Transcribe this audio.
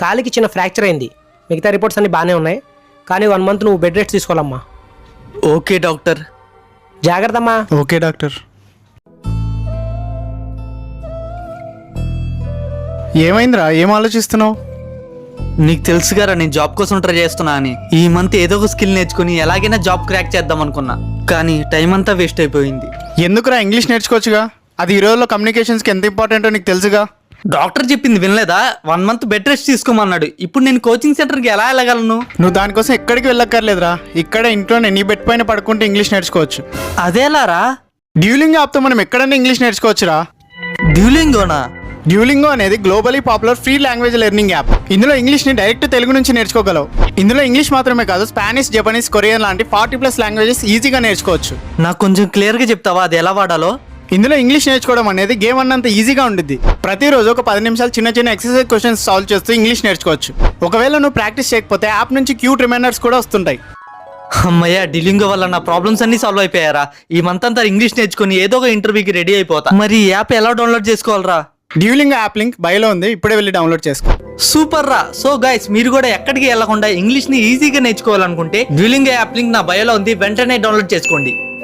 కాలికి చిన్న ఫ్రాక్చర్ అయింది. మిగతా రిపోర్ట్స్ అన్నీ బాగానే ఉన్నాయి, కానీ 1 మంత్ నువ్వు బెడ్ రెస్ట్ తీసుకోవాలమ్మా. Okay doctor. జాగ్రత్త అమ్మా. Okay doctor. ఏమైందిరా, ఏం ఆలోచిస్తున్నావు? నీకు తెలుసుగారా నేను జాబ్ కోసం ట్రై చేస్తున్నా అని. ఈ మంత్ ఏదో ఒక స్కిల్ నేర్చుకుని ఎలాగైనా జాబ్ క్రాక్ చేద్దాం అనుకున్నా, కానీ టైం అంతా వేస్ట్ అయిపోయింది. ఎందుకురా, ఇంగ్లీష్ నేర్చుకోవచ్చుగా. అది ఈ రోజుల్లో కమ్యూనికేషన్స్కి ఎంత ఇంపార్టెంటో నీకు తెలుసుగా. డాక్టర్ చెప్పింది వినలేదా? 1 మంత్ బెడ్ రెస్ట్ తీసుకోమన్నాడు. ఇప్పుడు నేను కోచింగ్ సెంటర్కి ఎలా వెళ్ళగలను? నువ్వు దానికోసం ఎక్కడికి వెళ్ళక్కర్లేదురా, ఇక్కడ ఇంట్లోనే నీ బెడ్ పైన పడుకుంటే ఇంగ్లీష్ నేర్చుకోవచ్చు. అదేలారా? డ్యూలింగో యాప్తో మనం ఎక్కడైనా ఇంగ్లీష్ నేర్చుకోవచ్చురా. డ్యూలింగోనా? డ్యూలింగో అనేది globally popular free language learning app. ఇందులో ఇంగ్లీష్ని డైరెక్ట్ తెలుగు నుంచి నేర్చుకోగలవు. ఇందులో ఇంగ్లీష్ మాత్రమే కాదు, స్పానిష్, జపనీస్, కొరియన్ లాంటి 40+ లాంగ్వేజెస్ ఈజీగా నేర్చుకోవచ్చు. నాకు కొంచెం క్లియర్గా చెప్తావా అది ఎలా వాడాలో? ఇందులో ఇంగ్లీష్ నేర్చుకోవడం అనేది గేమ్ అన్నంత ఈజీగా ఉంటుంది. ప్రతిరోజు ఒక 10 నిమిషాలు చిన్న చిన్న ఎక్సర్సైజ్ క్వశ్చన్స్ సాల్వ్ చేస్తూ ఇంగ్లీష్ నేర్చుకోవచ్చు. ఒకవేళ నువ్వు ప్రాక్టీస్ చేయకపోతే యాప్ నుంచి క్యూట్ రిమైండర్స్ కూడా వస్తుంటాయి. అమ్మయ్య, డ్యూలింగో వల్ల నా ప్రాబ్లమ్స్ అన్ని సాల్వ్ అయిపోయారా? ఈ మంత్ అంతా ఇంగ్లీష్ నేర్చుకుని ఏదో ఒక ఇంటర్వ్యూకి రెడీ అయిపోతా. మరి ఈ యాప్ ఎలా డౌన్లోడ్ చేసుకోవాలరా? డ్యూలింగో యాప్ లింక్ బయోలో ఉంది, ఇప్పుడే వెళ్ళి డౌన్లోడ్ చేసుకో. సూపర్ రా. సో గైస్, మీరు కూడా ఎక్కడికి వెళ్లకుండా ఇంగ్లీష్ ని ఈజీగా నేర్చుకోవాలనుకుంటే డ్యూలింగో యాప్ లింక్ నా బయోలో ఉంది, వెంటనే డౌన్లోడ్ చేసుకోండి.